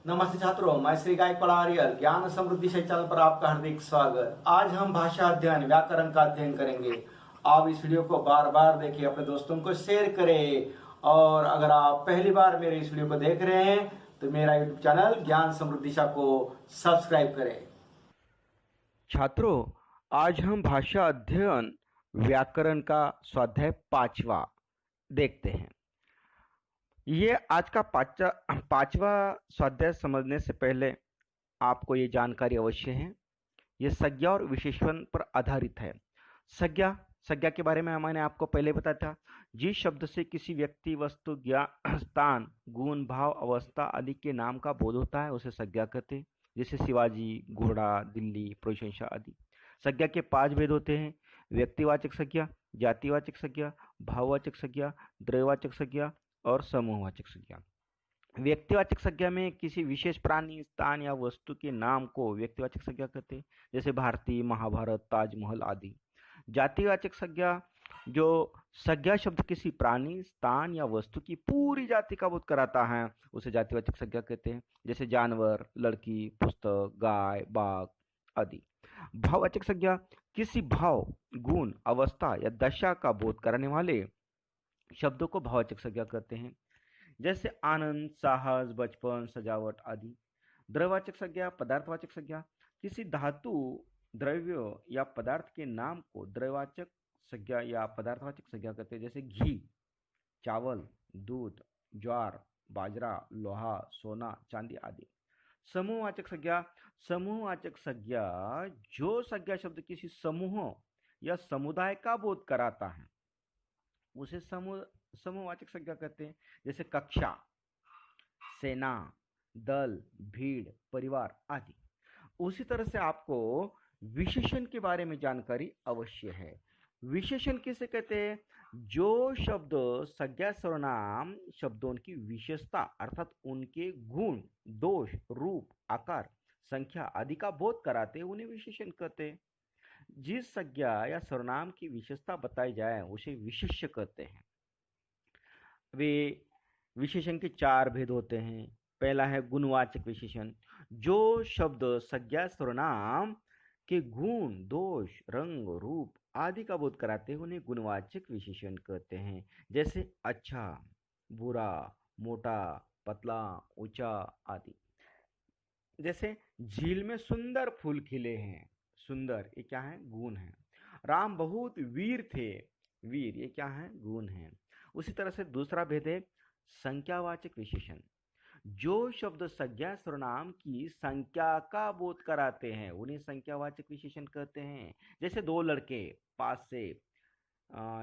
नमस्ते छात्रों, मैं श्री गायकवाड़ आर्यल ज्ञान समृद्धि से चैनल पर आपका हार्दिक स्वागत। आज हम भाषा अध्ययन व्याकरण का अध्ययन करेंगे। आप इस वीडियो को बार बार देखिए, अपने दोस्तों को शेयर करें और अगर आप पहली बार मेरे इस वीडियो को देख रहे हैं तो मेरा यूट्यूब चैनल ज्ञान समृद्धि को सब्सक्राइब करें। छात्रों, आज हम भाषा अध्ययन व्याकरण का स्वाध्याय 5वां देखते हैं। ये आज का पांचवा स्वाध्याय समझने से पहले आपको ये जानकारी अवश्य है। ये संज्ञा और विशेषण पर आधारित है। संज्ञा के बारे में मैंने आपको पहले बताया था। जिस शब्द से किसी व्यक्ति, वस्तु, स्थान, गुण, भाव, अवस्था आदि के नाम का बोध होता है उसे संज्ञा कहते हैं। जैसे शिवाजी, घोड़ा, दिल्ली, प्रशंसा आदि। संज्ञा के 5 भेद होते हैं: व्यक्तिवाचक संज्ञा, जातिवाचक संज्ञा, भाववाचक संज्ञा, द्रव्यवाचक संज्ञा और समूहवाचक संज्ञा। व्यक्तिवाचक संज्ञा में किसी विशेष प्राणी, स्थान या वस्तु के नाम को व्यक्तिवाचक संज्ञा कहते हैं, जैसे भारती, महाभारत, ताजमहल आदि। जातिवाचक संज्ञा जो संज्ञा शब्द किसी प्राणी, स्थान या वस्तु की पूरी जाति का बोध कराता है उसे जातिवाचक संज्ञा कहते हैं, जैसे जानवर, लड़की, पुस्तक, गाय, बाघ आदि। भाववाचक संज्ञा किसी भाव, गुण, अवस्था या दशा का बोध कराने वाले शब्दों को भाववाचक संज्ञा कहते हैं, जैसे आनंद, साहस, बचपन, सजावट आदि। द्रव्यवाचक संज्ञा पदार्थवाचक संज्ञा किसी धातु, द्रव्य या पदार्थ के नाम को द्रव्यवाचक संज्ञा या पदार्थवाचक संज्ञा कहते हैं, जैसे घी, चावल, दूध, ज्वार, बाजरा, लोहा, सोना, चांदी आदि। समूहवाचक संज्ञा जो संज्ञा शब्द किसी समूह या समुदाय का बोध कराता है उसे समूहवाचक संज्ञा कहते हैं, जैसे कक्षा, सेना, दल, भीड़, परिवार आदि। उसी तरह से आपको विशेषण के बारे में जानकारी अवश्य है। विशेषण किसे कहते हैं? जो शब्द संज्ञा सर्वनाम शब्दों की विशेषता अर्थात उनके गुण, दोष, रूप, आकार, संख्या आदि का बोध कराते हैं उन्हें विशेषण कहते हैं। जिस संज्ञा या सर्वनाम की विशेषता बताई जाए उसे विशेष्य कहते हैं। वे विशेषण के 4 भेद होते हैं। पहला है गुणवाचक विशेषण। जो शब्द संज्ञा सर्वनाम के गुण, दोष, रंग, रूप आदि का बोध कराते हैं उन्हें गुणवाचक विशेषण कहते हैं, जैसे अच्छा, बुरा, मोटा, पतला, ऊंचा आदि। जैसे झील में सुंदर फूल खिले हैं, सुंदर ये क्या है? गुण है। राम बहुत वीर थे, वीर ये क्या है? गुण है। उसी तरह से दूसरा भेद है संख्यावाचक विशेषण। जो शब्द संज्ञा सर्वनाम की संख्या का बोध कराते हैं उन्हें संख्यावाचक विशेषण कहते हैं, जैसे 2 लड़के पास से,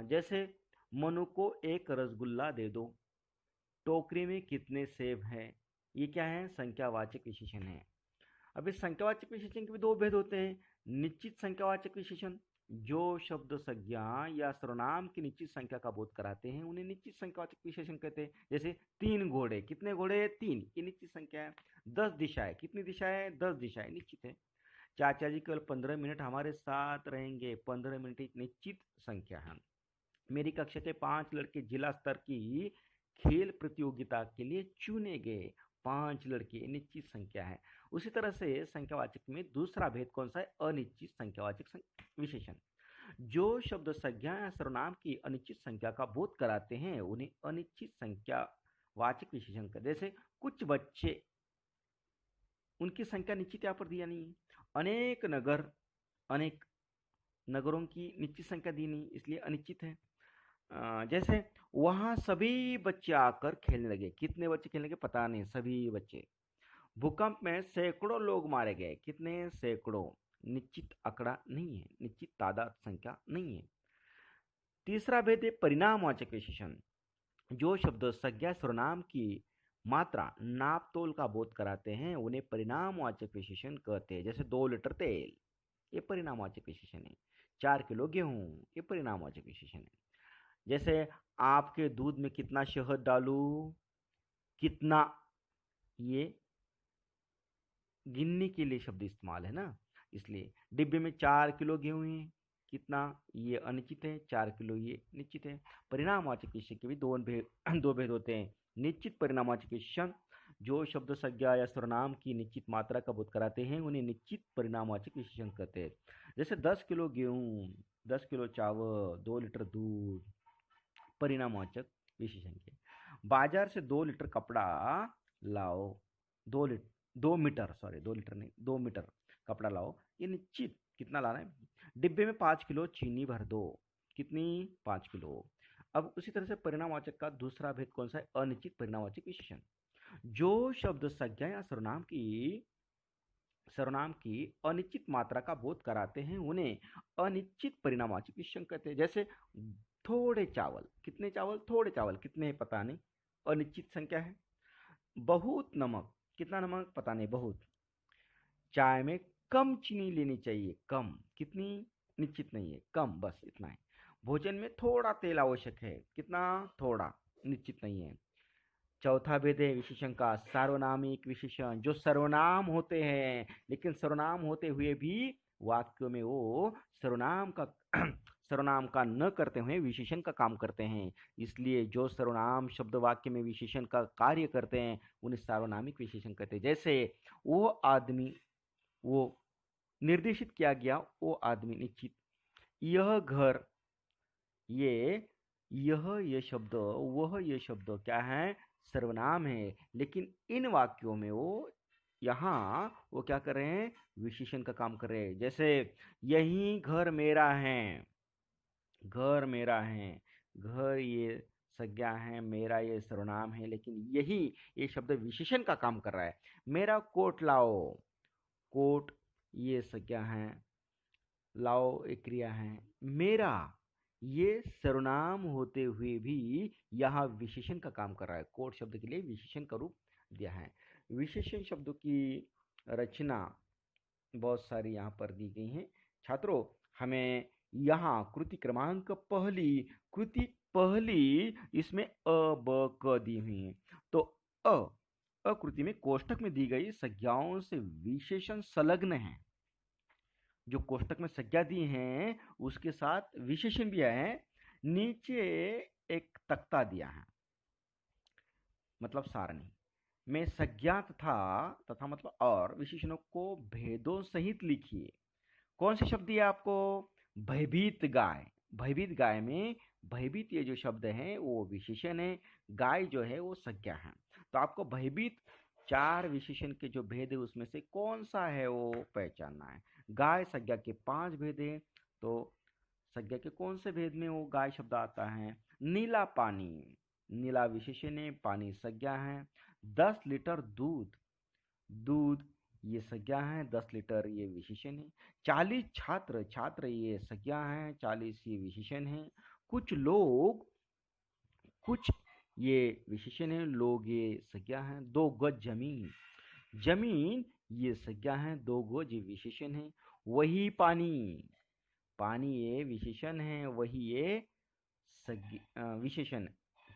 जैसे मनु को एक रसगुल्ला दे दो, टोकरी में कितने सेब हैं, ये क्या है? संख्यावाचक विशेषण है। अब इस संख्यावाचक विशेषण के भी 2 भेद होते हैं। निश्चित संख्यावाचक विशेषण। जो शब्द संज्ञा या सर्वनाम की निश्चित संख्या का बोध कराते हैं उन्हें निश्चित संख्यावाचक विशेषण कहते हैं, जैसे 3 घोड़े, कितने घोड़े? 3, ये निश्चित संख्या है। 10 दिशाएं, कितनी दिशाएं? 10 दिशाएं निश्चित है। चाचा जी केवल 15 मिनट हमारे साथ रहेंगे, 15 मिनट एक निश्चित संख्या है। मेरी कक्षा के 5 लड़के जिला स्तर की खेल प्रतियोगिता के लिए चुने गए, 5 लड़के निश्चित संख्या है। उसी तरह से संख्यावाचक में दूसरा भेद कौन सा है? अनिश्चित संख्यावाचक विशेषण। जो शब्द संज्ञा या सर्वनाम की अनिश्चित संख्या का बोध कराते हैं उन्हें अनिश्चित संख्यावाचक विशेषण कहते हैं। जैसे कुछ बच्चे, उनकी संख्या निश्चित यहाँ पर दिया नहीं है। अनेक नगरों की निश्चित संख्या दी नहीं, इसलिए अनिश्चित है। जैसे वहां सभी बच्चे आकर खेलने लगे, कितने बच्चे खेलने लगे? पता नहीं, सभी बच्चे। भूकंप में सैकड़ों लोग मारे गए, कितने? सैकड़ों। निश्चित आंकड़ा नहीं है, निश्चित तादाद संख्या नहीं है। तीसरा भेद है परिणामवाचक विशेषण। जो शब्द संज्ञा सर्वनाम की मात्रा, नाप तोल का बोध कराते हैं उन्हें परिणामवाचक विशेषण कहते हैं, जैसे 2 लीटर तेल, ये परिणामवाचक विशेषण है। 4 किलो गेहूं, ये परिणामवाचक विशेषण है। जैसे आपके दूध में कितना शहद डालूं, कितना, ये गिनने के लिए शब्द इस्तेमाल है ना, इसलिए। डिब्बे में 4 किलो गेहूं है, कितना? ये अनिश्चित है, 4 किलो ये निश्चित है। परिणामवाचक विशेषण के भी 2 भेद होते हैं। निश्चित परिणामवाचक विशेषण। जो शब्द संज्ञा या सर्वनाम की निश्चित मात्रा का बोध कराते हैं उन्हें निश्चित परिणामवाचक विशेषण कहते हैं। जैसे 10 किलो गेहूं, 10 किलो चावल, 2 लीटर दूध, परिणामवाचक विशेषण के। बाजार से 2 लीटर कपड़ा लाओ, 2 मीटर, सॉरी 2 लीटर नहीं, 2 मीटर कपड़ा लाओ, ये निश्चित कितना लाना है। डिब्बे में 5 किलो चीनी भर दो, कितनी, 5 किलो। अब उसी तरह से परिणामवाचक का दूसरा भेद कौन सा है, अनिश्चित परिणामवाचक विशेषण। जो शब्द संज्ञा या सर्वनाम की अनिश्चित मात्रा का बोध कराते हैं उन्हें अनिश्चित परिणामवाचक विशेषण कहते हैं। जैसे थोड़े चावल, कितने चावल, थोड़े चावल, कितने हैं पता नहीं, अनिश्चित संख्या है। बहुत नमक, कितना नमक पता नहीं, बहुत। चाय में कम चीनी लेनी चाहिए, कम, कितनी, निश्चित नहीं है, कम, बस इतना है। भोजन में थोड़ा तेल आवश्यक है, कितना, थोड़ा, निश्चित नहीं है। चौथा भेद है विशेषण का सार्वनामिक विशेषण। जो सर्वनाम होते हैं लेकिन सर्वनाम होते हुए भी वाक्यों में वो सर्वनाम का न करते हुए विशेषण का काम करते हैं। इसलिए जो सर्वनाम शब्द वाक्य में विशेषण का कार्य करते हैं उन्हें सार्वनामिक विशेषण कहते हैं। जैसे वो आदमी, वो निर्देशित किया गया, वो आदमी निश्चित। यह घर, ये शब्द, वह ये शब्द क्या है, सर्वनाम है। लेकिन इन वाक्यों में वो क्या कर रहे हैं, विशेषण का काम कर रहे हैं। जैसे यही घर मेरा है, घर मेरा है, घर ये संज्ञा है, मेरा ये सर्वनाम है, लेकिन यही ये शब्द विशेषण का काम कर रहा है। मेरा कोट लाओ, कोट ये संज्ञा है, लाओ एक क्रिया है। मेरा ये सर्वनाम होते हुए भी यहाँ विशेषण का काम कर रहा है। कोट शब्द के लिए विशेषण का रूप दिया है। विशेषण शब्दों की रचना बहुत सारी यहाँ पर दी गई है। छात्रों, हमें यहाँ कृति क्रमांक पहली इसमें अ ब क दी हुई है। तो अकृति में कोष्टक में दी गई संज्ञाओं से विशेषण संलग्न है। जो कोष्टक में संज्ञा दी हैं उसके साथ विशेषण भी है। नीचे एक तख्ता दिया है, मतलब सारणी में संज्ञा तथा मतलब और विशेषणों को भेदों सहित लिखिए। कौन से शब्द दिए आपको, भयभीत गाय, भयभीत गाय में भयभीत ये जो शब्द है वो विशेषण है, गाय जो है वो संज्ञा है। तो आपको भयभीत 4 विशेषण के जो भेद है उसमें से कौन सा है वो पहचानना है। गाय संज्ञा के 5 भेद है, तो संज्ञा के कौन से भेद में वो गाय शब्द आता है। नीला पानी, नीला विशेषण है, पानी संज्ञा है। 10 लीटर दूध, दूध ये संज्ञा है, 10 लीटर ये विशेषण है। 40 छात्र, छात्र ये संज्ञा है, 40 ये विशेषण है। कुछ लोग, कुछ ये विशेषण है, लोग ये संज्ञा है। 2 गज जमीन, जमीन ये संज्ञा है, 2 गज ये विशेषण है। वही पानी, पानी ये विशेषण है, वही ये विशेषण,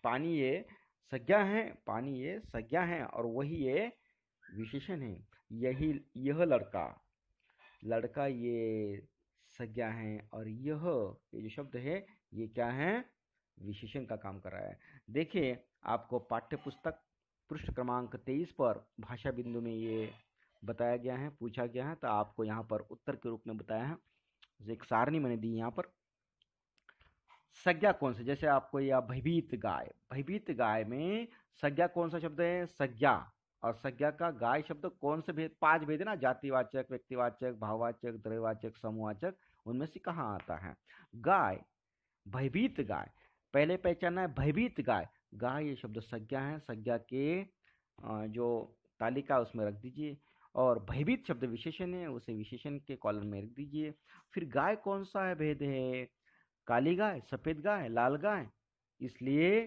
पानी ये संज्ञा है, पानी ये संज्ञा है और वही ये विशेषण है। यह लड़का, लड़का ये संज्ञा है और ये जो शब्द है ये क्या है, विशेषण का काम कर रहा है। देखिए आपको पाठ्य पुस्तक पृष्ठ क्रमांक 23 पर भाषा बिंदु में ये बताया गया है, पूछा गया है, तो आपको यहाँ पर उत्तर के रूप में बताया है। एक सारणी मैंने दी यहाँ पर। संज्ञा कौन सा, जैसे आपको यह भयभीत गाय, भयभीत गाय में संज्ञा कौन सा शब्द है, संज्ञा। और संज्ञा का गाय शब्द कौन से भेद, 5 भेद है ना, जातिवाचक, व्यक्तिवाचक, भाववाचक, द्रव्यवाचक, समूहवाचक, उनमें से कहाँ आता है गाय, भयभीत गाय। पहले पहचानना है भयभीत गाय, गाय ये शब्द संज्ञा है, संज्ञा के जो तालिका उसमें रख दीजिए। और भयभीत शब्द विशेषण है, उसे विशेषण के कॉलम में रख दीजिए। फिर गाय कौन सा है, भेद है, काली गाय, सफेद गाय, लाल गाय। इसलिए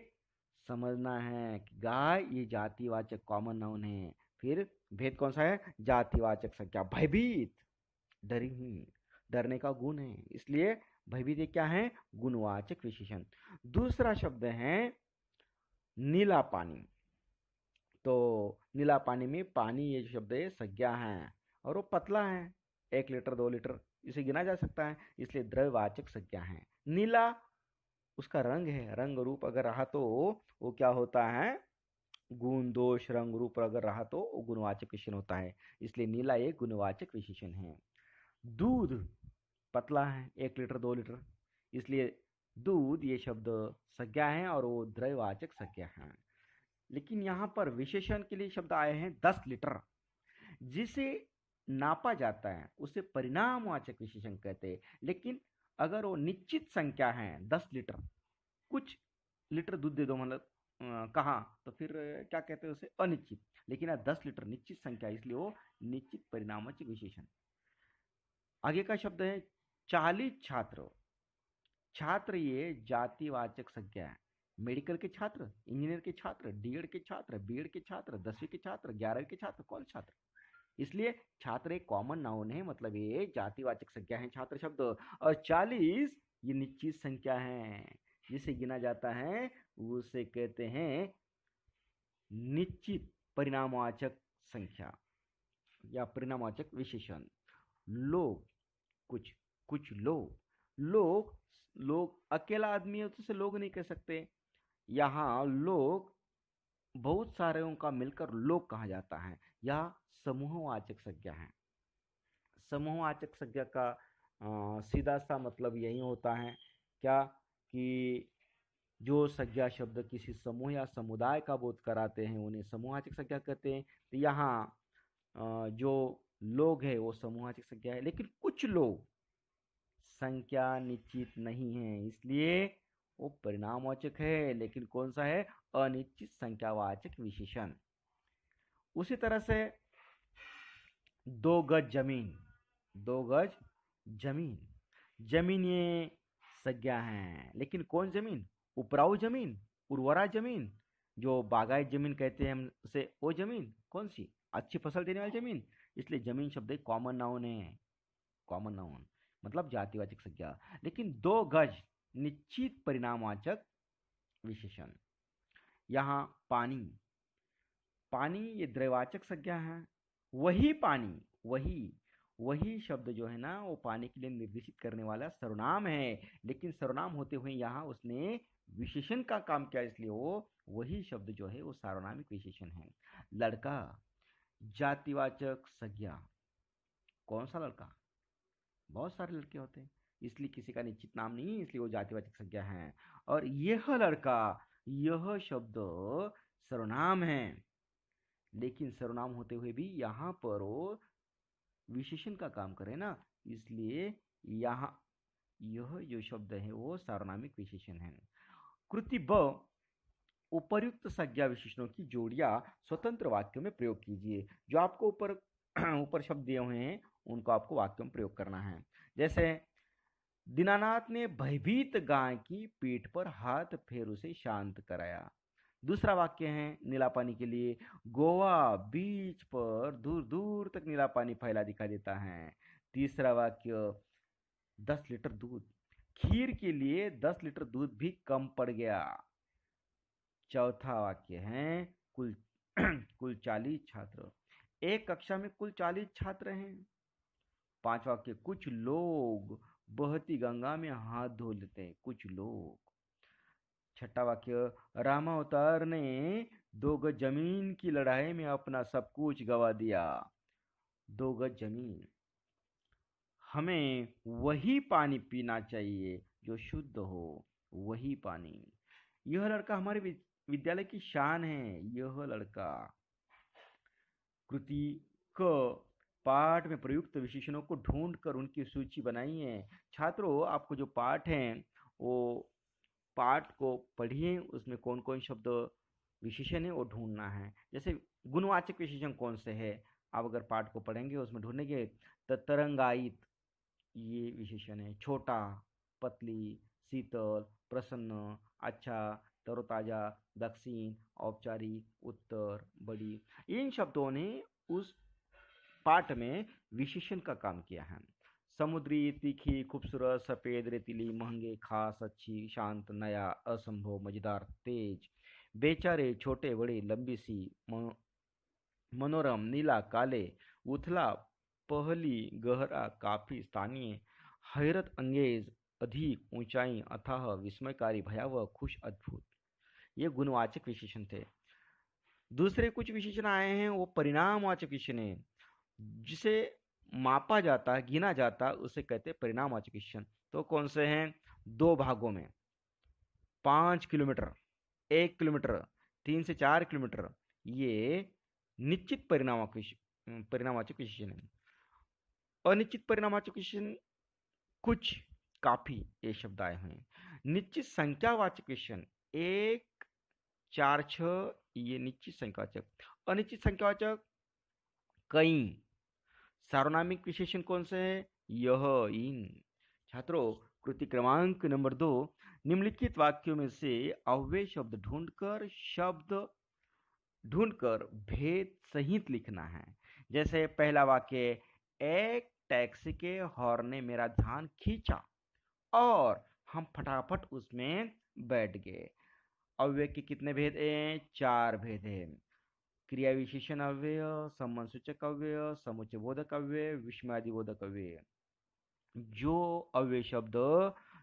समझना है कि गाय ये जातिवाचक कॉमन नाउन है। फिर भेद कौन सा है, जातिवाचक संज्ञा। भयभीत, डरी हुई, डरने का गुण है, इसलिए भयभीत ये क्या है, गुणवाचक विशेषण। दूसरा शब्द है नीला पानी। तो नीला पानी में पानी ये शब्द है संज्ञा है और वो पतला है, 1 लीटर 2 लीटर इसे गिना जा सकता है, इसलिए द्रव्यवाचक संज्ञा है। नीला उसका रंग है, रंग रूप अगर रहा तो वो क्या होता है, गुण दोष रंग रूप अगर रहा तो वो गुणवाचक विशेषण होता है, इसलिए नीला एक गुणवाचक विशेषण है। दूध पतला है, 1 लीटर 2 लीटर, इसलिए दूध ये शब्द संज्ञा है और वो द्रव्यवाचक संज्ञा है। लेकिन यहाँ पर विशेषण के लिए शब्द आए हैं 10 लीटर, जिसे नापा जाता है उसे परिणामवाचक विशेषण कहते हैं। लेकिन अगर वो निश्चित संख्या है 10 लीटर, कुछ लीटर दूध दे दो मतलब कहा, तो फिर क्या कहते हैं उसे अनिश्चित। लेकिन 10 लीटर निश्चित संख्या, इसलिए वो निश्चित परिणामवाचक विशेषण। आगे का शब्द है 40 छात्र। छात्र ये जातिवाचक संज्ञा है। मेडिकल के छात्र, इंजीनियर के छात्र, डीएड के छात्र, बीएड के छात्र, 10वीं के छात्र, 11वीं के छात्र, कौन छात्र, इसलिए छात्र एक कॉमन नाउन है, मतलब ये जातिवाचक संख्या है छात्र शब्द। और 40 ये निश्चित संख्या है, जिसे गिना जाता है उसे कहते हैं निश्चित परिणामवाचक संख्या या परिणामवाचक विशेषण। लोग, कुछ कुछ लोग अकेला आदमी है तो उसे लोग नहीं कह सकते। यहाँ लोग बहुत सारे का मिलकर लोग कहा जाता है। यह समूहवाचक संज्ञा है। समूहवाचक संज्ञा का सीधा सा मतलब यही होता है क्या कि जो संज्ञा शब्द किसी समूह या समुदाय का बोध कराते हैं उन्हें समूहवाचक संज्ञा कहते हैं। तो यहाँ जो लोग है वो समूहवाचक संज्ञा है। लेकिन कुछ लोग संख्या निश्चित नहीं है, इसलिए वो परिणामवाचक है। लेकिन कौन सा है? अनिश्चित संख्यावाचक विशेषण। उसी तरह से 2 गज जमीन, 2 गज जमीन, जमीन ये संज्ञा है। लेकिन कौन जमीन? उपराऊ जमीन, उर्वरा जमीन, जो बागायत जमीन कहते हैं हम उसे, वो जमीन कौन सी? अच्छी फसल देने वाली जमीन। इसलिए जमीन शब्द एक कॉमन नाउन है, कॉमन नाउन मतलब जातिवाचक संज्ञा। लेकिन 2 गज निश्चित परिणामवाचक विशेषण। यहाँ पानी, पानी ये द्रव्यवाचक संज्ञा है। वही पानी, वही शब्द जो है ना वो पानी के लिए निर्देशित करने वाला सर्वनाम है। लेकिन सर्वनाम होते हुए यहाँ उसने विशेषण का काम किया, इसलिए वो वही शब्द जो है वो सार्वनामिक विशेषण है। लड़का जातिवाचक संज्ञा। कौन सा लड़का? बहुत सारे लड़के होते हैं, इसलिए किसी का निश्चित नाम नहीं, इसलिए वो जातिवाचक संज्ञा है। और यह लड़का, यह शब्द सर्वनाम है। लेकिन सर्वनाम होते हुए भी यहाँ पर वो विशेषण का काम करे ना, इसलिए यहाँ यह जो शब्द है वो सार्वनामिक विशेषण है। कृति ब, उपर्युक्त संज्ञा विशेषणों की जोड़ियां स्वतंत्र वाक्यों में प्रयोग कीजिए। जो आपको ऊपर शब्द दिए हुए हैं उनको आपको वाक्यों में प्रयोग करना है। जैसे दीनानाथ ने भयभीत गाय की पीठ पर हाथ फेर उसे शांत कराया। दूसरा वाक्य है नीला पानी के लिए, गोवा बीच पर दूर दूर तक नीला पानी फैला दिखाई देता है। तीसरा वाक्य 10 लीटर दूध, खीर के लिए 10 लीटर दूध भी कम पड़ गया। चौथा वाक्य है कुल कुल 40 छात्र, एक कक्षा में कुल 40 छात्र हैं। पांचवा वाक्य कुछ लोग बहती गंगा में हाथ धो लेते हैं, कुछ लोग। छठा वाक्य रामावतार ने 2 गज जमीन की लड़ाई में अपना सब कुछ गवा दिया। 2 गज जमीन। हमें वही पानी पीना चाहिए जो शुद्ध हो, वही पानी। यह लड़का हमारे विद्यालय की शान है, यह लड़का। कृति क, पाठ में प्रयुक्त विशेषणों को ढूंढकर उनकी सूची बनाइए। छात्रों, आपको जो पाठ है वो पाठ को पढ़िए, उसमें कौन कौन शब्द विशेषण है वो ढूंढना है। जैसे गुणवाचक विशेषण कौन से है, आप अगर पाठ को पढ़ेंगे उसमें ढूंढेंगे तो तरंगायित ये विशेषण है। छोटा, पतली, शीतल, प्रसन्न, अच्छा, तरोताजा, दक्षिण, औपचारिक, उत्तर, बड़ी, इन शब्दों ने उस पाठ में विशेषण का काम किया है। समुद्री, तीखी, खूबसूरत, सफेद, रेतीली, महंगे, खास, अच्छी, शांत, नया, असंभव, मजेदार, तेज, बेचारे, छोटे बड़े, लंबी सी, मनोरम, नीला, काले, उथला, पहली, गहरा, काफी, स्थानीय, हैरत अंगेज, अधिक, ऊंचाई, अथाह, विस्मयकारी, भयावह, खुश, अद्भुत। ये गुणवाचक विशेषण थे। दूसरे कुछ विशेषण आए हैं वो परिणामवाचक विशेषण है, जिसे मापा जाता है, गिना जाता है, उसे कहते हैं परिणामवाचक विशेषण। तो कौन से हैं? 2 भागों में, 5 किलोमीटर, 1 किलोमीटर, 3 से 4 किलोमीटर, ये निश्चित परिणामवाचक विशेषण है। अनिश्चित परिणामवाचक विशेषण कुछ, काफी, ये शब्द आए हुए हैं। निश्चित संख्यावाचक विशेषण 1, 4, 6, ये निश्चित संख्यावाचक। अनिश्चित संख्यावाचक कई। सार्वनामिक विशेषण कौन से हैं? यह, इन। छात्रों, कृति क्रमांक नंबर 2, निम्नलिखित वाक्यों में से अव्यय शब्द ढूंढकर भेद सहित लिखना है। जैसे पहला वाक्य, एक टैक्सी के हॉर्न ने मेरा ध्यान खींचा और हम फटाफट उसमें बैठ गए। अव्यय के कितने भेद हैं? 4 भेद हैं। क्रिया विशेषण अव्यय, संबंध सूचक अव्यय, समुच्चय बोधक अव्यय, विस्मयादि बोधक अव्यय। जो अव्यय शब्द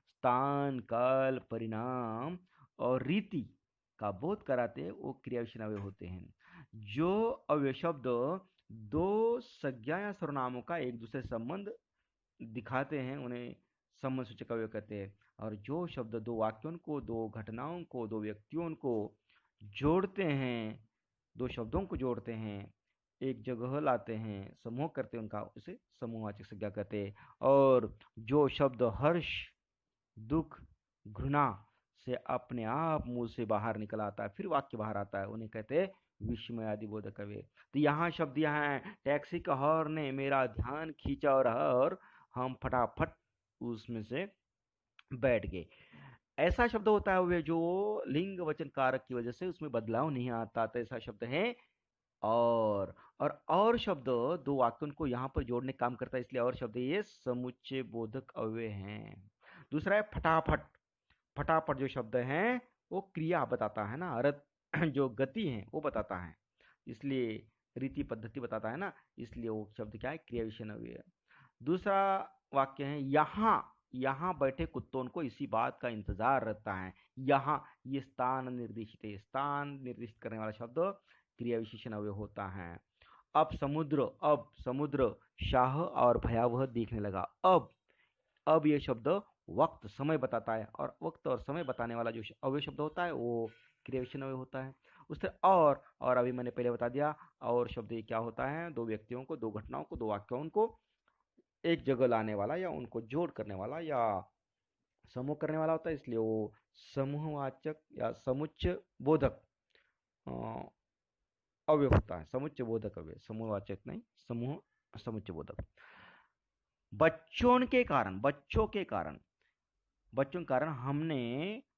स्थान, काल, परिणाम और रीति का बोध कराते हैं वो क्रिया विशेषण अव्यय होते हैं। जो अव्यय शब्द दो संज्ञा या सर्वनामों का एक दूसरे से संबंध दिखाते हैं उन्हें संबंध सूचक अव्यय कहते हैं। और जो शब्द दो वाक्यों को, दो घटनाओं को, दो व्यक्तियों को जोड़ते हैं, दो शब्दों को जोड़ते हैं, एक जगह लाते हैं, समूह करते हैं उनका, उसे समूहवाचक संज्ञा कहते हैं। और जो शब्द हर्ष, दुख, घृणा से अपने आप मुंह से बाहर निकल आता है, फिर वाक्य बाहर आता है, उन्हें कहते हैं विस्मयादि बोधक अव्यय। तो यहाँ शब्द यहाँ है, टैक्सी का हॉर्न ने मेरा ध्यान खींचा और हम फटाफट उसमें से बैठ गए। ऐसा शब्द होता है वे जो लिंग वचन कारक की वजह से उसमें बदलाव नहीं आता, तो ऐसा शब्द है और शब्द दो वाक्यों को यहाँ पर जोड़ने का काम करता है, इसलिए और शब्द ये समुच्चय बोधक अव्यय हैं। दूसरा है फटाफट। फटाफट जो शब्द है वो क्रिया बताता है ना, जो गति है वो बताता है, इसलिए रीति पद्धति बताता है ना, इसलिए वो शब्द क्या है? क्रिया विशेषण अव्यय। दूसरा वाक्य है, यहाँ बैठे कुत्तों को इसी बात का इंतजार रहता है। यहाँ, ये स्थान निर्दिष्ट है, स्थान निर्दिष्ट करने वाला शब्द क्रिया विशेषण अव्यय होता है। अब समुद्र शाह और भयावह दिखने लगा। अब ये शब्द वक्त, समय बताता है, और वक्त और समय बताने वाला जो अव्यय शब्द होता है वो क्रिया विशेषण अव्यय होता है। उससे और अभी मैंने पहले बता दिया, और शब्द ये क्या होता है? दो व्यक्तियों को, दो घटनाओं को, दो वाक्यों को एक जगह लाने वाला या उनको जोड़ करने वाला या समूह करने वाला होता है, इसलिए वो समूहवाचक या समुच्चय बोधक अव्यय होता है। समुच्चय बोधक अव्यय, समूहवाचक नहीं, समुच्चय बोधक। बच्चों के कारण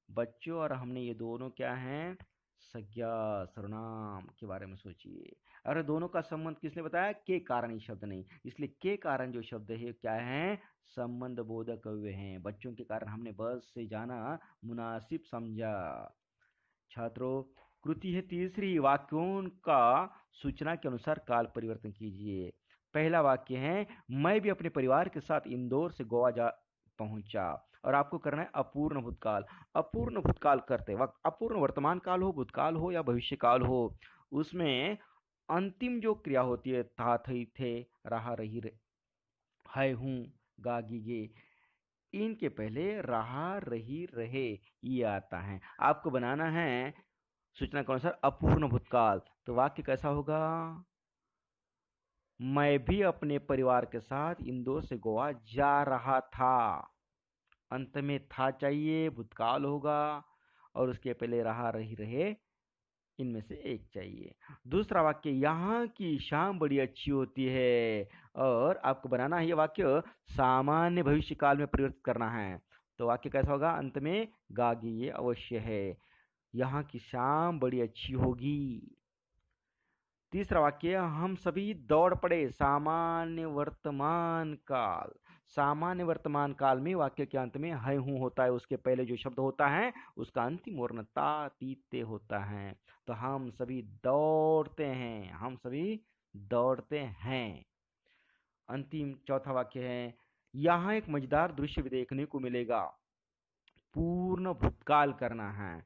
बच्चों और हमने ये दोनों क्या हैं? संज्ञा, सर्वनाम के बारे में सोचिए। अरे दोनों का संबंध किसने बताया? के कारण, ही शब्द नहीं, इसलिए के कारण जो शब्द है क्या है? संबंध बोधक अव्यय हैं। बच्चों के कारण हमने बस से जाना मुनासिब समझा। छात्रों, कृति है तीसरी, वाक्यों का सूचना के अनुसार काल परिवर्तन कीजिए। पहला वाक्य है, मैं भी अपने परिवार के साथ इंदौर से गोवा जा पहुंचा, और आपको करना है अपूर्ण भूतकाल। अपूर्ण भूतकाल करते वक्त, अपूर्ण वर्तमान काल हो, भूतकाल हो या भविष्य काल हो, उसमें अंतिम जो क्रिया होती है, था, थी, थे, रहा, रही, है, हूं, गा, गी, गे, इनके पहले रहा, रही, रहे ये आता है। आपको बनाना है सूचना के अनुसार अपूर्ण भूतकाल, तो वाक्य कैसा होगा? मैं भी अपने परिवार के साथ इंदौर से गोवा जा रहा था। अंत में था चाहिए, भूतकाल होगा, और उसके पहले रहा, रही, रहे, इनमें से एक चाहिए। दूसरा वाक्य, यहाँ की शाम बड़ी अच्छी होती है, और आपको बनाना है ये वाक्य सामान्य भविष्य काल में परिवर्तित करना है, तो वाक्य कैसा होगा? अंत में गागी, ये अवश्य है, यहाँ की शाम बड़ी अच्छी होगी। तीसरा वाक्य, हम सभी दौड़ पड़े, सामान्य वर्तमान काल। सामान्य वर्तमान काल में वाक्य के अंत में है, हूं होता है, उसके पहले जो शब्द होता है उसका अंतिम वर्ण ता, तीते होता है, तो हम सभी दौड़ते हैं, हम सभी दौड़ते हैं। अंतिम चौथा वाक्य है, यहाँ एक मजेदार दृश्य भी देखने को मिलेगा। पूर्ण भूतकाल करना है,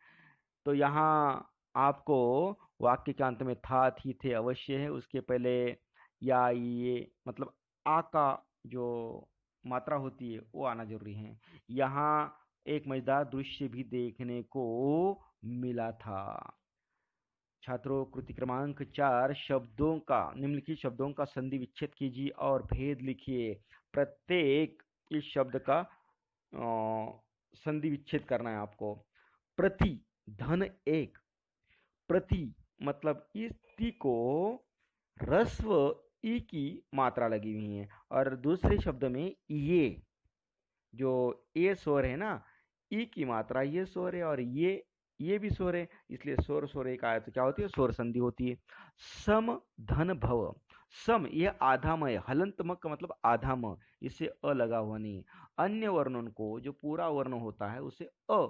तो यहाँ आपको वाक्य के अंत में था, थी, थे अवश्य है। उसके पहले या, ये मतलब आ का जो मात्रा होती है वो आना जरूरी है। यहाँ एक मजेदार दृश्य भी देखने को मिला था। छात्रों, कृति क्रमांक 4 शब्दों का, निम्नलिखित शब्दों का संधि विच्छेद कीजिए और भेद लिखिए। प्रत्येक इस शब्द का संधि विच्छेद करना है आपको। प्रति, धन एक। प्रति मतलब इस ती को ह्रस्व ई की मात्रा लगी हुई है, और दूसरे शब्द में ये जो ए स्वर है ना, ई की मात्रा ये स्वर है, और ये भी स्वर है, इसलिए स्वर स्वर एक आया तो क्या होती है, स्वर संधि होती है। सम धन भव। सम ये आधा म है, हलंत म का मतलब आधा म, इससे अ लगा हुआ नहीं। अन्य वर्णों को जो पूरा वर्ण होता है उसे अ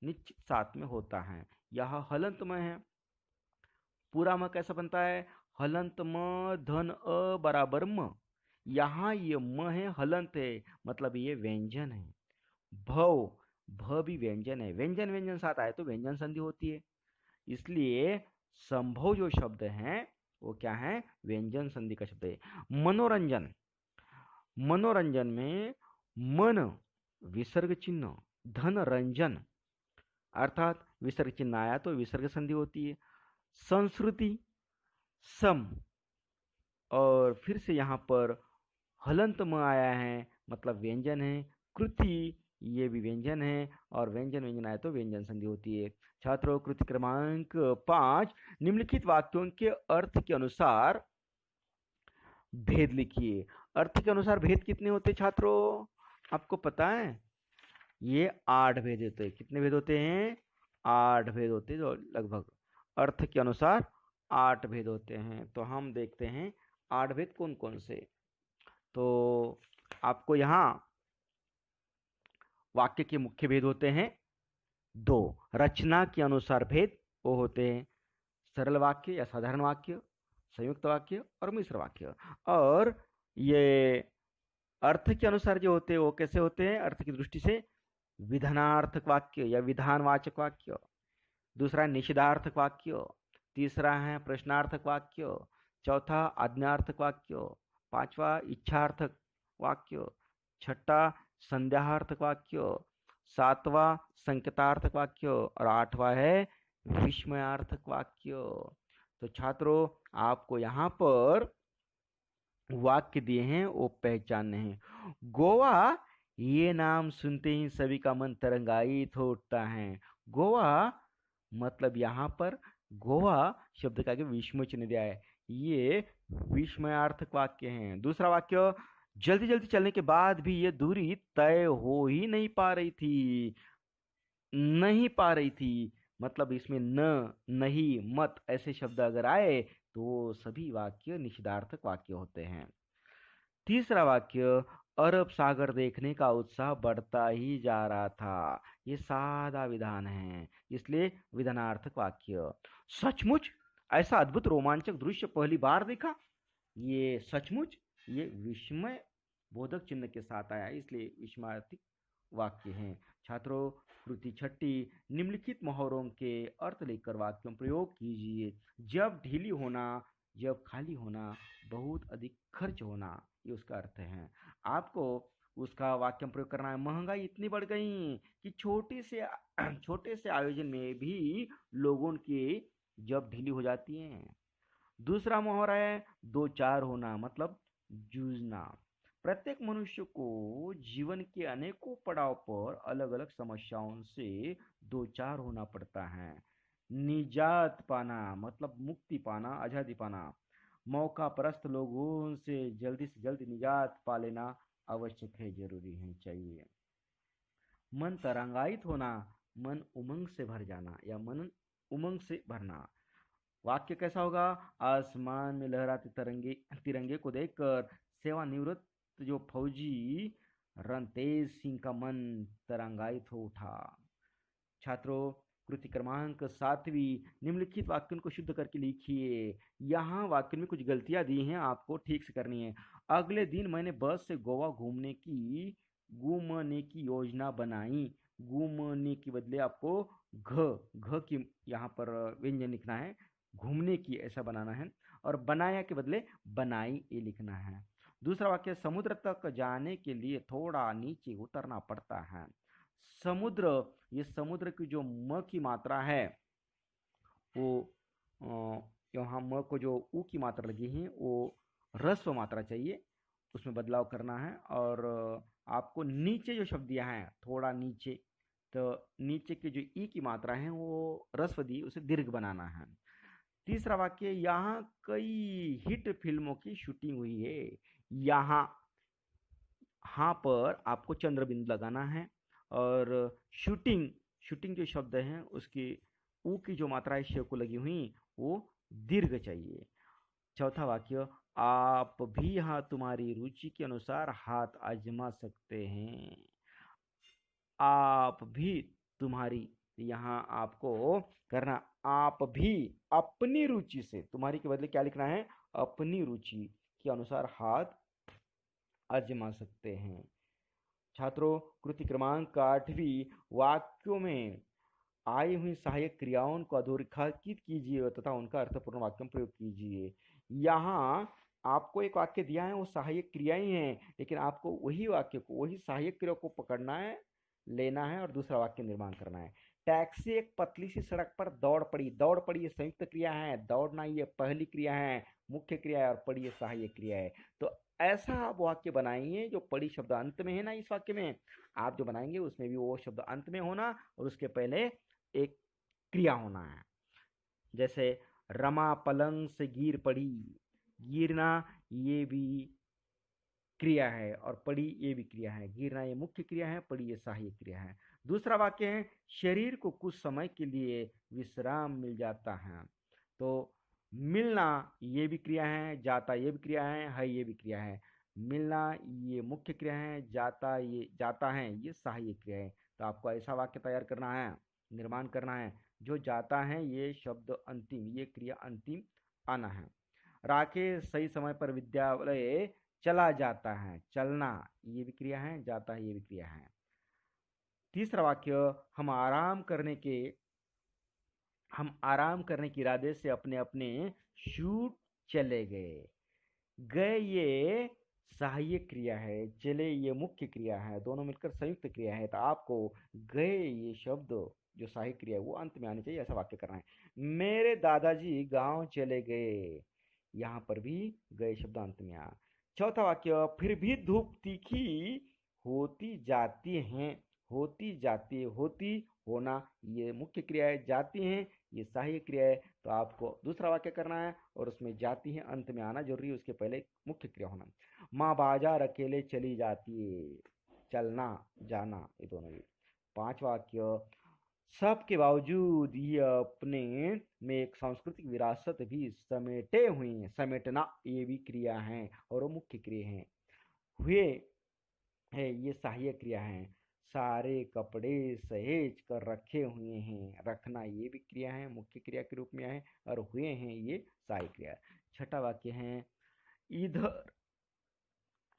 निश्चित साथ में होता है। यह हलंत म है। पूरा म कैसा बनता है, हलंत म धन अ बराबर म। यहाँ ये म है, हलंत है, मतलब ये व्यंजन है। भव, भ भी व्यंजन है, व्यंजन व्यंजन साथ आए तो व्यंजन संधि होती है। इसलिए संभव जो शब्द है वो क्या है, व्यंजन संधि का शब्द है। मनोरंजन। मनोरंजन में मन विसर्ग चिन्ह, धन रंजन, अर्थात विसर्ग चिन्ह आया तो विसर्ग संधि होती है। संस्कृति, सम, और फिर से यहाँ पर हलंत म आया है, मतलब व्यंजन है। कृति ये भी व्यंजन है, और व्यंजन व्यंजन आए तो व्यंजन संधि होती है। छात्रों, कृति क्रमांक 5 निम्नलिखित वाक्यों के अर्थ के अनुसार भेद लिखिए। अर्थ के अनुसार भेद कितने होते हैं छात्रों, आपको पता है? ये 8 भेद होते हैं। कितने भेद होते हैं? 8 भेद होते हैं, जो लगभग अर्थ के अनुसार 8 भेद होते हैं। तो हम देखते हैं 8 भेद कौन कौन से। तो आपको यहाँ वाक्य के मुख्य भेद होते हैं 2। रचना के अनुसार भेद वो होते हैं सरल वाक्य या साधारण वाक्य, संयुक्त वाक्य और मिश्र वाक्य। और ये अर्थ के अनुसार जो होते हैं वो कैसे होते हैं, अर्थ की दृष्टि से विधानार्थक वाक्य या विधानवाचक वाक्य, दूसरा निषेधार्थक वाक्य, तीसरा है प्रश्नार्थक वाक्य, चौथा आज्ञार्थक वाक्य, पांचवा इच्छार्थक वाक्य, छठा संदेहार्थक वाक्य, सातवां संकेतार्थक वाक्य, और आठवां है विस्मयार्थक वाक्य। तो छात्रों, आपको यहाँ पर वाक्य दिए हैं वो पहचानने हैं। गोवा, ये नाम सुनते ही सभी का मन तरंगायित हो उठता है। गोवा मतलब यहाँ पर गोवा शब्द का विस्मय चिन्ह दिया है, ये विस्मयार्थक वाक्य है। दूसरा वाक्य, जल्दी जल्दी चलने के बाद भी ये दूरी तय हो ही नहीं पा रही थी। नहीं पा रही थी मतलब इसमें न, नहीं, मत ऐसे शब्द अगर आए तो सभी वाक्य निषेधार्थक वाक्य होते हैं। तीसरा वाक्य, अरब सागर देखने का उत्साह बढ़ता ही जा रहा था। ये सादा विधान है, इसलिए विधानार्थक वाक्य। सचमुच ऐसा अद्भुत रोमांचक दृश्य पहली बार देखा। ये सचमुच ये विस्मय बोधक चिन्ह के साथ आया, इसलिए विस्मयार्थक वाक्य है। छात्रों, कृति छठी, निम्नलिखित मुहावरों के अर्थ लिखकर वाक्यों प्रयोग कीजिए। जब ढीली होना, जब खाली होना, बहुत अधिक खर्च होना, ये उसका अर्थ है। आपको उसका वाक्य प्रयोग करना है। महंगाई इतनी बढ़ गई कि छोटे से आयोजन में भी लोगों की जब ढीली हो जाती है। दूसरा मुहावरा है दो चार होना, मतलब जूझना। प्रत्येक मनुष्य को जीवन के अनेकों पड़ाव पर अलग अलग समस्याओं से दो चार होना पड़ता है। निजात पाना मतलब मुक्ति पाना, आजादी पाना। मौका परस्त लोगों से जल्दी निजात पा लेना आवश्यक है, जरूरी है, चाहिए। मन तरंगायित होना, मन उमंग से भर जाना या मन उमंग से भरना। वाक्य कैसा होगा, आसमान में लहराते तिरंगे को देखकर सेवानिवृत्त जो फौजी रणतेज सिंह का मन तरंगायित हो उठा। छात्रों, कृति क्रमांक 7वीं, निम्नलिखित वाक्यों को शुद्ध करके लिखिए। यहाँ वाक्य में कुछ गलतियां दी हैं, आपको ठीक से करनी है। अगले दिन मैंने बस से गोवा घूमने की योजना बनाई। घूमने के बदले आपको घ की यहाँ पर व्यंजन लिखना है। घूमने की ऐसा बनाना है, और बनाया के बदले बनाई ये लिखना है। दूसरा वाक्य, समुद्र तक जाने के लिए थोड़ा नीचे उतरना पड़ता है। समुद्र, ये समुद्र की जो म की मात्रा है वो यहाँ म को जो ऊ की मात्रा लगी है वो ह्रस्व मात्रा चाहिए, उसमें बदलाव करना है। और आपको नीचे जो शब्द दिया है थोड़ा नीचे, तो नीचे की जो ई की मात्रा है वो ह्रस्व दी, उसे दीर्घ बनाना है। तीसरा वाक्य, यहाँ कई हिट फिल्मों की शूटिंग हुई है। यहाँ हाँ पर आपको चंद्र बिंदु लगाना है, और शूटिंग, शूटिंग जो शब्द है उसकी ऊ की जो मात्रा है शेव को लगी हुई वो दीर्घ चाहिए। चौथा वाक्य, आप भी यहाँ तुम्हारी रुचि के अनुसार हाथ आजमा सकते हैं। आप भी तुम्हारी, यहाँ आपको करना आप भी अपनी रुचि से, तुम्हारी के बदले क्या लिखना है, अपनी रुचि के अनुसार हाथ आजमा सकते हैं। छात्रों, कृति क्रमांक 8वीं, वाक्यों में आई हुई सहायक क्रियाओं को अधोरेखित कीजिए तथा उनका अर्थपूर्ण वाक्य में प्रयोग कीजिए। यहाँ आपको एक वाक्य दिया है, वो सहायक क्रियाएं हैं, लेकिन आपको वही वाक्य को, वही सहायक क्रिया को पकड़ना है, लेना है और दूसरा वाक्य निर्माण करना है। टैक्सी एक पतली सी सड़क पर दौड़ पड़ी। दौड़ पड़ी ये संयुक्त क्रिया है, दौड़ना ये पहली क्रिया है, मुख्य क्रिया है, और पड़ी ये सहायक क्रिया है। तो ऐसा आप वाक्य बनाइए जो पड़ी शब्द अंत में है ना, इस वाक्य में आप जो बनाएंगे उसमें भी वो शब्द अंत में होना और उसके पहले एक क्रिया होना है। जैसे रमा पलंग से गिर पड़ी, गिरना ये भी क्रिया है और पड़ी ये भी क्रिया है। गिरना ये मुख्य क्रिया है, पड़ी ये सहायक क्रिया है। दूसरा वाक्य है, शरीर को कुछ समय के लिए विश्राम मिल जाता है। तो मिलना ये भी क्रिया है, जाता ये भी क्रिया है ये भी क्रिया है। मिलना ये मुख्य क्रिया है, जाता है ये सहायक क्रिया है। तो आपको ऐसा वाक्य तैयार करना है, निर्माण करना है, जो जाता है ये शब्द अंतिम, ये क्रिया अंतिम आना है। राकेश सही समय पर विद्यालय चला जाता है। चलना ये भी क्रिया है, जाता है ये भी क्रिया है। तीसरा वाक्य, हम आराम करने के इरादे से अपने अपने शूट चले गए। गए ये सहायक क्रिया है, चले ये मुख्य क्रिया है, दोनों मिलकर संयुक्त क्रिया है। तो आपको गए ये शब्द जो सहायक क्रिया है वो अंत में आनी चाहिए, ऐसा वाक्य करना है। मेरे दादाजी गांव चले गए, यहाँ पर भी गए शब्द अंत में आ। चौथा वाक्य, फिर भी धूप तीखी होती जाती है। होती जाती, होती होना ये मुख्य क्रिया है, जाती हैं ये सहायक क्रिया है। तो आपको दूसरा वाक्य करना है और उसमें जाती है अंत में आना जरूरी है, उसके पहले मुख्य क्रिया होना। माँ बाजार अकेले चली जाती है। चलना जाना ये दोनों भी। पांचवा वाक्य, सबके बावजूद ये अपने में एक सांस्कृतिक विरासत भी समेटे हुए हैं। समेटना ये भी क्रिया है और वो मुख्य क्रिया है। हुए है ये सहायक क्रिया है। सारे कपड़े सहेज कर रखे हुए हैं। रखना ये भी क्रिया है, मुख्य क्रिया के रूप में है, और हुए हैं ये सहायक क्रिया। छठा वाक्य है, इधर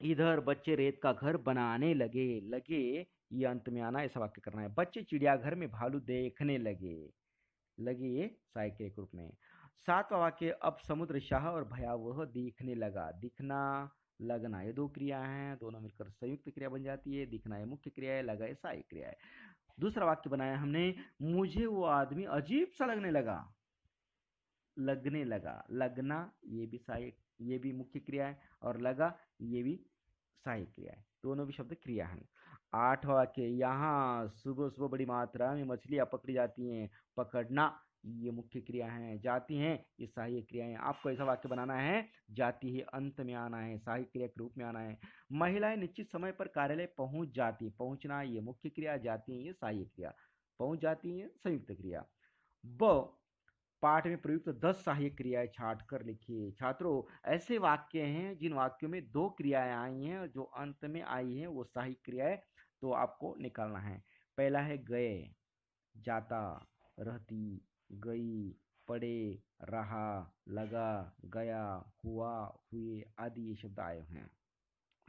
इधर बच्चे रेत का घर बनाने लगे। लगे ये अंत में आना, ऐसा वाक्य करना है। बच्चे चिड़ियाघर में भालू देखने लगे। लगे ये सहायक क्रिया के रूप में। सातवां वाक्य, अब समुद्र शाह और भयावह दिखने लगा। दिखना लगना ये दो क्रिया हैं, दोनों मिलकर संयुक्त क्रिया बन जाती है। दिखना ये मुख्य क्रिया है, लगा ये सहायक क्रिया है। दूसरा वाक्य बनाया हमने, मुझे वो आदमी अजीब सा लगने लगा। लगने लगा, लगना ये भी सहायक, ये भी मुख्य क्रिया है, और लगा ये भी सहायक क्रिया है, दोनों भी शब्द क्रिया है। आठवां वाक्य, यहाँ सुबह सुबह बड़ी मात्रा में मछलियां पकड़ी जाती हैं। पकड़ना ये मुख्य क्रिया है, जाती हैं ये सहायक क्रिया है। आपको ऐसा वाक्य बनाना है, जाती है अंत में आना है, सहायक क्रिया के रूप में आना है। महिलाएं निश्चित समय पर कार्यालय पहुंच जाती। पहुंचना ये मुख्य क्रिया, जाती है ये सहायक क्रिया। पहुंच जाती है संयुक्त क्रिया। ब पाठ में प्रयुक्त 10 सहायक क्रियाएं छाट कर लिखिए। छात्रों, ऐसे वाक्य हैं जिन वाक्यों में दो क्रियाएं आई हैं और जो अंत में आई हैं वो सहायक क्रियाएं, तो आपको निकालना है। पहला है गए, जाता, रहती, गई, पड़े, रहा, लगा, गया, हुआ, हुए आदि ये शब्द आए हुए हैं,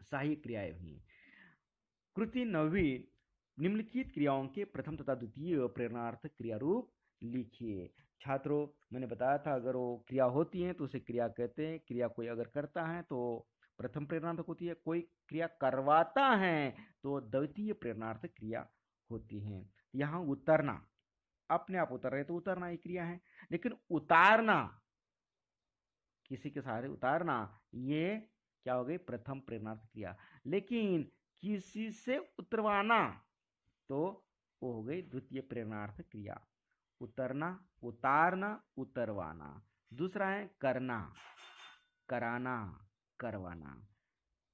सहायक क्रियाएं हुई। कृति 9वीं, निम्नलिखित क्रियाओं के प्रथम तथा द्वितीय प्रेरणार्थक क्रिया रूप लिखिए। छात्रों, मैंने बताया था अगर वो क्रिया होती है तो उसे क्रिया कहते हैं। क्रिया कोई अगर करता है तो प्रथम प्रेरणार्थक होती है, कोई क्रिया करवाता है तो द्वितीय प्रेरणार्थक क्रिया होती है। यहाँ उतरना, अपने आप उतर रहे तो उतरना ही क्रिया है, लेकिन उतारना, किसी के सहारे उतारना, ये क्या हो गई? प्रथम प्रेरणार्थक क्रिया। लेकिन किसी से उतरवाना तो वो हो गई द्वितीय प्रेरणार्थक क्रिया। उतरना, उतारना, उतरवाना। दूसरा है करना, कराना, करवाना।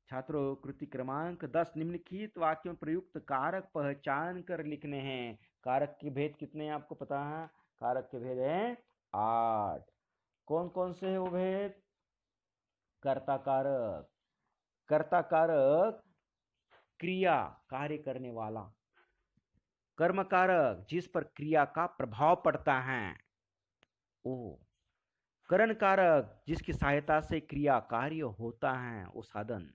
छात्रों, कृति क्रमांक 10, निम्नलिखित वाक्यों में प्रयुक्त कारक पहचान कर लिखने हैं। कारक के भेद कितने हैं आपको पता है? कारक के भेद हैं 8। कौन कौन से है वो भेद? कर्ता कारक, कर्ता कारक क्रिया, कार्य करने वाला। कर्म कारक, जिस पर क्रिया का प्रभाव पड़ता है वो। करण कारक, जिसकी सहायता से क्रिया कार्य होता है वो साधन।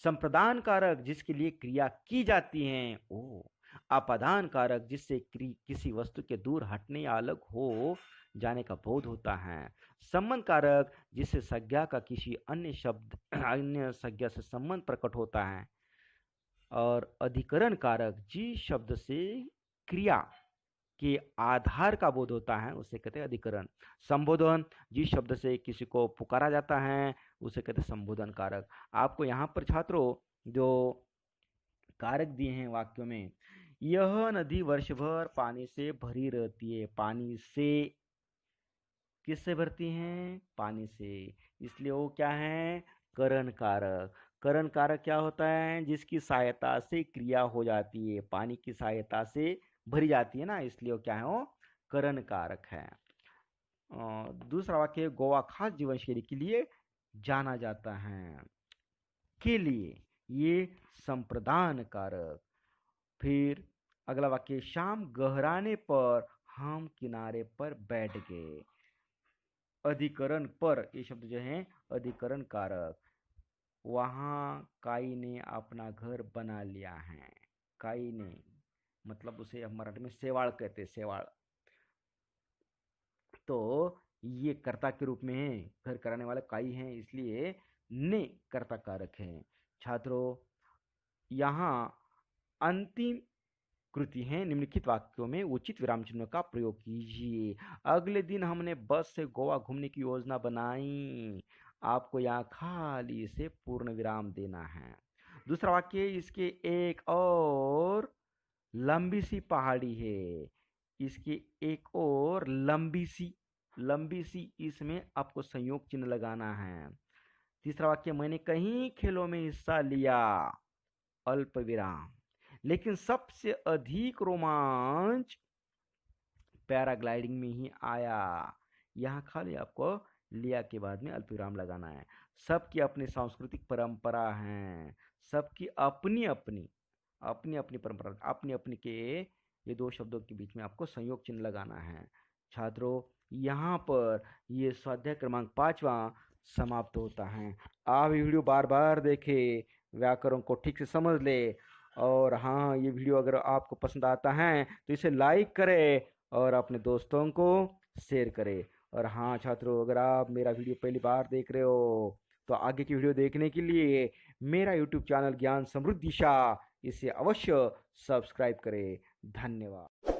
संप्रदान कारक, जिसके लिए क्रिया की जाती है वो। अपादान कारक, जिससे किसी वस्तु के दूर हटने या अलग हो जाने का बोध होता है। संबंध कारक, जिससे संज्ञा का किसी अन्य संज्ञा से संबंध प्रकट होता है। और अधिकरण कारक, जिस शब्द से क्रिया के आधार का बोध होता है उसे कहते हैं अधिकरण। संबोधन, जिस शब्द से किसी को पुकारा जाता है उसे कहते हैं संबोधन कारक। आपको यहाँ पर छात्रों जो कारक दिए हैं वाक्यों में, यह नदी वर्ष भर पानी से भरी रहती है। पानी से, किससे भरती हैं? पानी से, इसलिए वो क्या है? करण कारक। करण कारक क्या होता है? जिसकी सहायता से क्रिया हो जाती है, पानी की सहायता से भरी जाती है ना, इसलिए वो क्या है? वो करण कारक है। दूसरा वाक्य, गोवा खास जीवन शैली के लिए जाना जाता है। के लिए, ये संप्रदान कारक। फिर अगला वाक्य, शाम गहराने पर हम किनारे पर बैठ गए। अधिकरण पर, ये शब्द जो है अधिकरण कारक। वहां काई ने अपना घर बना लिया है। काई ने मतलब उसे हम मराठी में सेवाड़ कहते हैं, सेवाड़। तो ये कर्ता के रूप में है, घर कराने वाला काई है, इसलिए ने कर्ता कारक है। छात्रों, यहाँ अंतिम कृति है, निम्नलिखित वाक्यों में उचित विराम चिन्हों का प्रयोग कीजिए। अगले दिन हमने बस से गोवा घूमने की योजना बनाई। आपको यहाँ खाली से पूर्ण विराम देना है। दूसरा वाक्य, इसके एक और लंबी सी पहाड़ी है। इसकी एक और लंबी सी, इसमें आपको संयोग चिन्ह लगाना है। तीसरा वाक्य, मैंने कई खेलों में हिस्सा लिया, अल्प विराम, लेकिन सबसे अधिक रोमांच पैराग्लाइडिंग में ही आया। यहाँ खाली आपको लिया के बाद में अल्प विराम लगाना है। सबकी अपनी सांस्कृतिक परंपरा है, सबकी अपनी अपनी परंपरा, अपनी के ये दो शब्दों के बीच में आपको संयोग चिन्ह लगाना है। छात्रों, यहाँ पर ये स्वाध्याय क्रमांक 5वां समाप्त होता है। आप ये वीडियो बार बार देखें, व्याकरण को ठीक से समझ ले। और हाँ, ये वीडियो अगर आपको पसंद आता है तो इसे लाइक करें और अपने दोस्तों को शेयर करें। और हाँ छात्रों, अगर आप मेरा वीडियो पहली बार देख रहे हो तो आगे की वीडियो देखने के लिए मेरा यूट्यूब चैनल ज्ञान समृद्धि दिशा, इसे अवश्य सब्सक्राइब करें। धन्यवाद।